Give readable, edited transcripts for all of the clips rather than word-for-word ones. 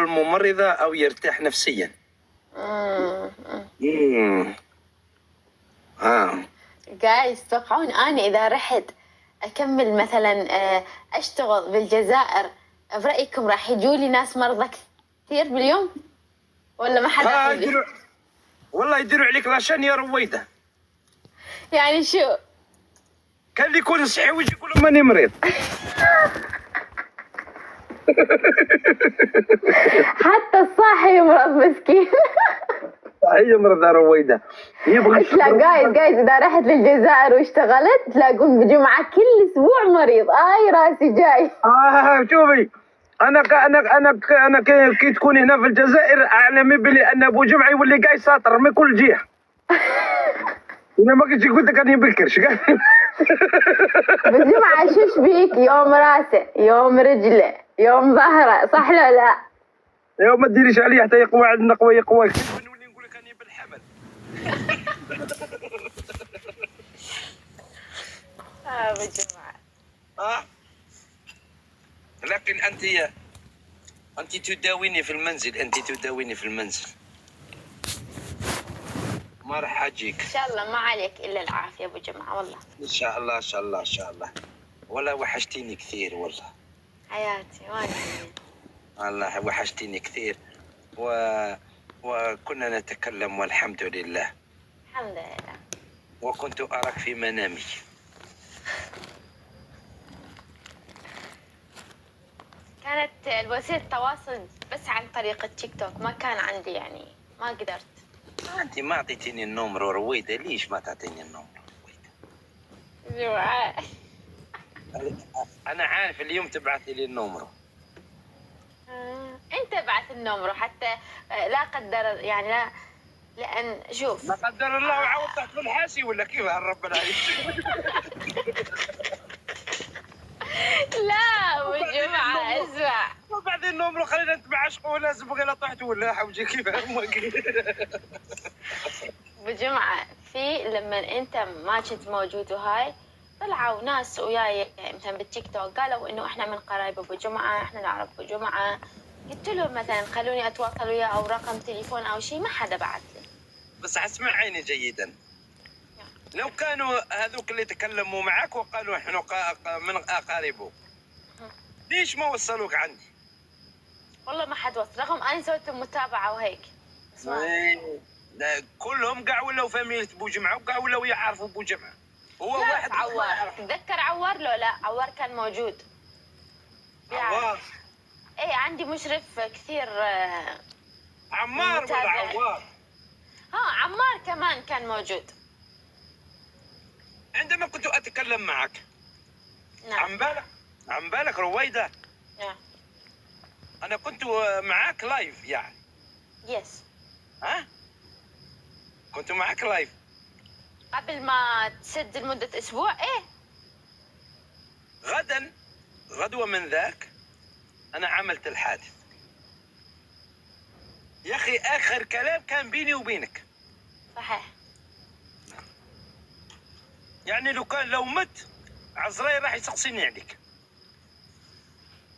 الممرضة أو يرتاح نفسيا. جايز تتوقعون أنا إذا رحت أكمل مثلا أشتغل بالجزائر برأيكم راح يجولي ناس مرضى كثير باليوم ولا ما حد راح يجي؟ والله يديروا عليك لاشان يا رويدة. يعني شو؟ كان اللي يكون صحي ويجي يقول ماني مريض. حتى الصاحي يمرض مسكين. صحيح مرض يا رويدة. لا جايز إذا رحت للجزائر واشتغلت تلاقون بجمعة كل أسبوع مريض. راسي جاي. شوفي أنا كي تكون هنا في الجزائر أعلمي بلي أن أبو جمعة يولي قاي ساطر من كل جهة. أنا ما كنتش قلت لك أني بكرش. بجمعة شوش بيك يوم راسه يوم رجله يوم ظهره صح لا لا؟ يوم ما تديريش عليه حتى يقوى عندنا قوي نولي نقول لك أني بالحمل. بجمعة. لكن أنت تداويني في المنزل. ما راح أجيك. إن شاء الله ما عليك إلا العافية أبو جمعة والله. إن شاء الله. والله وحشتيني كثير والله. حياتي وانا. والله وحشتيني كثير وكنا نتكلم والحمد لله. الحمد لله. وكنت أراك في منامي. كانت وسيلة التواصل بس عن طريق التيك توك ما كان عندي يعني ما قدرت. أنت ما أعطيتيني النمر رويدة. ليش ما تعطيني النمر رويدة؟ جمعة. أنا عارف اليوم تبعثي لي النمر. أنت بعث النمر حتى لا قدر يعني لا لأن شوف. لا قدر الله وعاود تحت في الحاسي ولا كيف ربنا يستر. لا بجمعة اسمع. وبعدين النمر خلينا نتبع عشقه ولازم بغينا طحت ولا حوجي كيف بجمعة في لما أنت ما كنت موجود وهاي طلعوا ناس وياي مثلا بالتيك توك قالوا إنه إحنا من قرايب أبو جمعة إحنا نعرف أبو جمعة. قلت لهم مثلا خلوني أتواصل وياه أو رقم تليفون أو شيء ما حدا بعث لي. بس اسمع عيني جيدا. لو كانوا هذوك اللي تكلموا معك وقالوا احنا من اقاربه ليش ما وصلوك عندي؟ والله ما حد وصل رغم أنا سويت متابعة وهيك. كلهم قاع ولاو فاميلة ابو جمعة وقاع ولاو يعرفوا ابو جمعة. هو واحد عوار. تذكر عوار لو لا عوار كان موجود. عوار. ايه عندي مشرف كثير. عمار ولا عوار؟ عمار كمان كان موجود. عندما كنت أتكلم معك. نعم. عن بالك رويدة. نعم. أنا كنت معك لايف يعني. يس. كنت معك لايف. قبل ما تسد لمدة أسبوع إيه. غدوة من ذاك أنا عملت الحادث. يا أخي آخر كلام كان بيني وبينك. صحيح. يعني لو مت عزرايل راح يسقسيني عليك.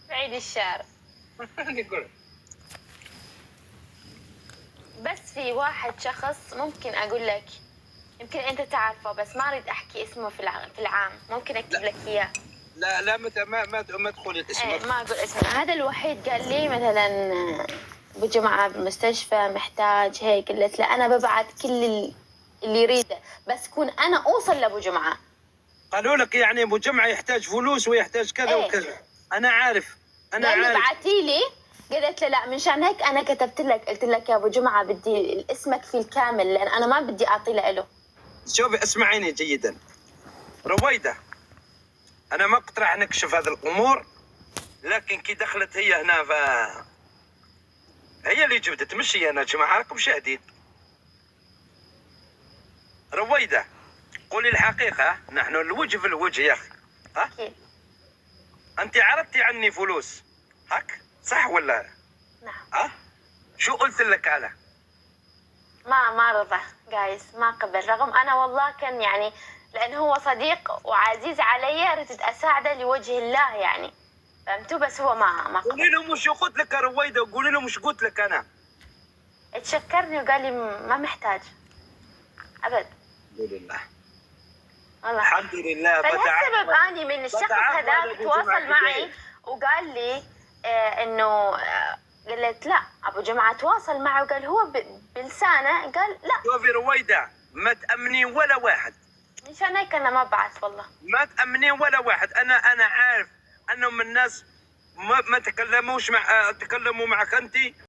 بعيد الشارع. بس في واحد شخص ممكن أقول لك يمكن أنت تعرفه بس ما أريد أحكي اسمه في العام ممكن أكتب لك إياه. لا ما تقول الاسم. ما أقول اسمه. هذا الوحيد قال لي مثلا أبو جمعة بالمستشفى محتاج هيك قلت له أنا ببعث كل اللي يريده بس كون أنا أوصل لأبو جمعة. قالوا لك يعني أبو جمعة يحتاج فلوس ويحتاج كذا وكذا. أنا عارف. قال لي بعتي لي قلت له لا منشان هيك أنا كتبت لك قلت لك يا أبو جمعة بدي اسمك فيه الكامل لأن أنا ما بدي أعطي له. شوفي اسمعيني جيدا رويدة. أنا ما كنت راح نكشف هذه الأمور لكن كي دخلت هي هنا هي اللي جبدت مش هي. أنا جماعة راكم شاهدين. رويدة قولي الحقيقة نحن الوجه في الوجه يا أخي. أنت عرضتي عني فلوس هك صح ولا؟ نعم. شو قلت لك أنا؟ ما رضى جايز ما قبل رغم أنا والله كان يعني لأنه هو صديق وعزيز علي ردت أساعده لوجه الله يعني. فهمتوا؟ بس هو ما قولي قبل. له مش قلت لك يا رويده، قولي له مش قلت لك انا. اتشكرني وقال لي ما محتاج ابد. الحمد لله. والله الحمد لله. فلهالسبب اني من الشخص بتعرف هذاك أبو تواصل جمعة معي كده. وقال لي انه قلت لا، ابو جمعه تواصل معه وقال هو بلسانه قال لا. شوفي رويده، ما تامني ولا واحد، مشان هيك انا ما بعث والله. ما تامني ولا واحد. انا عارف انهم الناس ما تكلموش مع تكلموا معك انت